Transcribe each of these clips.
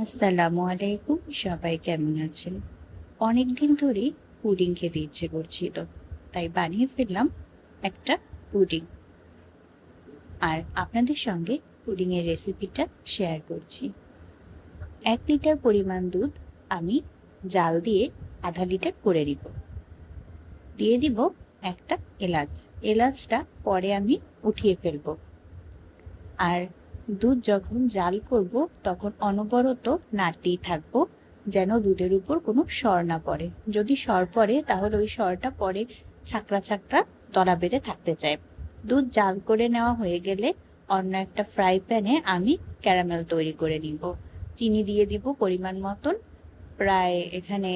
আসসালামু আলাইকুম, সবাই কেমন আছেন? অনেকদিন ধরেই পুডিং খেতে ইচ্ছে করছিল, তাই বানিয়ে ফেললাম একটা পুডিং। আর আপনাদের সঙ্গে পুডিংয়ের রেসিপিটা শেয়ার করছি। 1 লিটার পরিমাণ দুধ আমি জাল দিয়ে আধা লিটার করে দিব। দিয়ে দিব একটা এলাচ। এলাচটা পরে আমি উঠিয়ে ফেলবো। আর দুধ যখন জাল করব তখন অনবরত নাড়তেই থাকবো, যেন দুধের উপর কোনো সর না পড়ে। যদি সর পড়ে তাহলে ওই সরটা পরে ছাকড়া ছাকড়া দলা বেঁধে থাকতে চায়। দুধ জাল করে নেওয়া হয়ে গেলে অন্য একটা ফ্রাই প্যানে আমি ক্যারামেল তৈরি করে নিব। চিনি দিয়ে দিব পরিমাণ মতন, প্রায় এখানে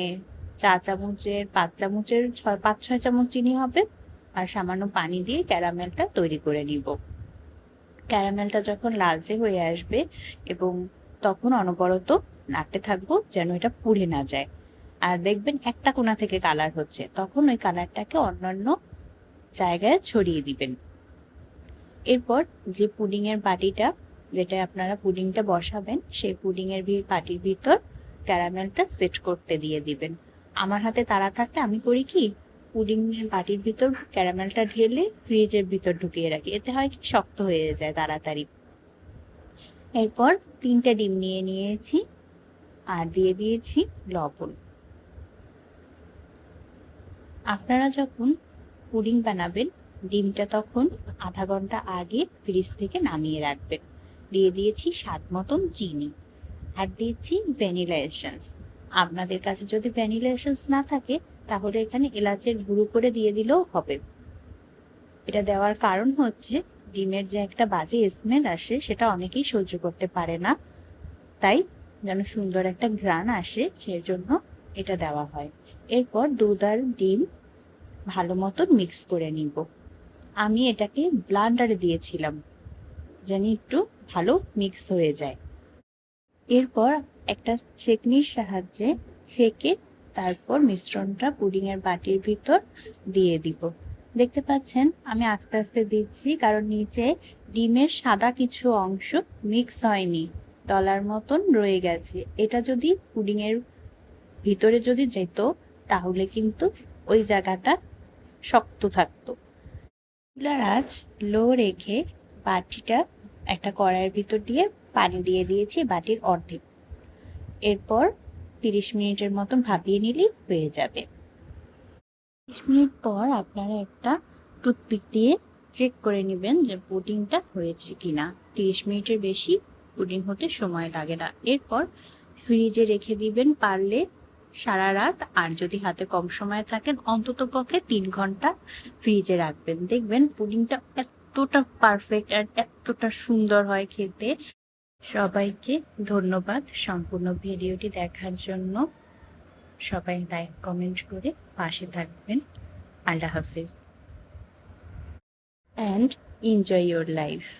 4 চামচের 5 চামচের 5-6 চামচ চিনি হবে। আর সামান্য পানি দিয়ে ক্যারামেলটা তৈরি করে নিব। ক্যারামেলটা যখন লালচে হয়ে আসবে এবং তখন অনবরত নাড়তে থাকবো যেন এটা পুড়ে না যায়। আর দেখবেন একটা কোণা থেকে কালার হচ্ছে, তখন ওই কালারটাকে অন্যান্য জায়গায় ছড়িয়ে দিবেন। এরপর যে পুডিংয়ের বাটিটা, যেটা আপনারা পুডিংটা বসাবেন, সেই পুডিংয়ের বাটির ভিতর ক্যারামেলটা সেট করতে দিয়ে দিবেন। আমার হাতে তাড়া থাকলে আমি করি কি, পুডিংয়ের বাটির ভিতর ক্যারামেলটা ঢেলে ফ্রিজের ভিতর ঢুকিয়ে রাখি, এতে হয় কি শক্ত হয়ে যায় তাড়াতাড়ি। এরপর 3টে ডিম নিয়ে নিয়েছি আর দিয়ে দিয়েছি লবণ। আপনারা যখন পুডিং বানাবেন ডিমটা তখন আধা ঘন্টা আগে ফ্রিজ থেকে নামিয়ে রাখবেন। দিয়ে দিয়েছি স্বাদ মতন চিনি আর দিয়েছি ভ্যানিলা এসেন্স। আপনাদের কাছে যদি ভ্যানিলা এসেন্স না থাকে তাহলে এখানে এলাচের গুঁড়ো করে দিয়ে দিলেও হবে। এটা দেওয়ার কারণ হচ্ছে ডিমের যে একটা বাজে স্মেল আসে সেটা অনেকেই সহ্য করতে পারে না, তাই যেন সুন্দর একটা ঘ্রাণ আসে সেজন্য এটা দেওয়া হয়। এরপর দুধ আর ডিম ভালো মতো মিক্স করে নিব। আমি এটাকে ব্লান্ডারে দিয়েছিলাম যেন একটু ভালো মিক্স হয়ে যায়। এরপর একটা ছেঁকনির সাহায্যে ছেঁকে তারপর মিশ্রণটা পুডিংয়ের বাটির ভিতর দিয়ে দিব। দেখতে পাচ্ছেন আমি আস্তে আস্তে দিচ্ছি, কারণ নিচে ডিমের সাদা কিছু অংশ মিক্স হয়নি, দলার মতন রয়ে গেছে। এটা যদি পুডিংয়ের ভিতরে যদি যেত তাহলে কিন্তু ওই জায়গাটা শক্ত থাকতো। চুলার আঁচ লো রেখে বাটিটা একটা কড়াইয়ের ভিতর দিয়ে পানি দিয়ে দিয়েছি বাটির অর্ধেক। এরপর 30 মিনিটের মতন ভাপিয়ে নিলেই হয়ে যাবে। 30 মিনিট পর আপনারা একটা টুথপিক দিয়ে চেক করে নেবেন যে পুডিংটা হয়েছে কিনা। 30 মিনিটের বেশি পুডিং হতে সময় লাগে না। এরপর ফ্রিজে রেখে দিবেন পারলে সারা রাত, আর যদি হাতে কম সময় থাকেন অন্তত পক্ষে 3 ঘন্টা ফ্রিজে রাখবেন। দেখবেন পুডিংটা এতটা পারফেক্ট আর এতটা সুন্দর হয় খেতে। সবাইকে ধন্যবাদ সম্পূর্ণ ভিডিওটি দেখার জন্য। সবাই লাইক কমেন্ট করে পাশে থাকবেন। আল্লাহ হাফিজ and enjoy your life.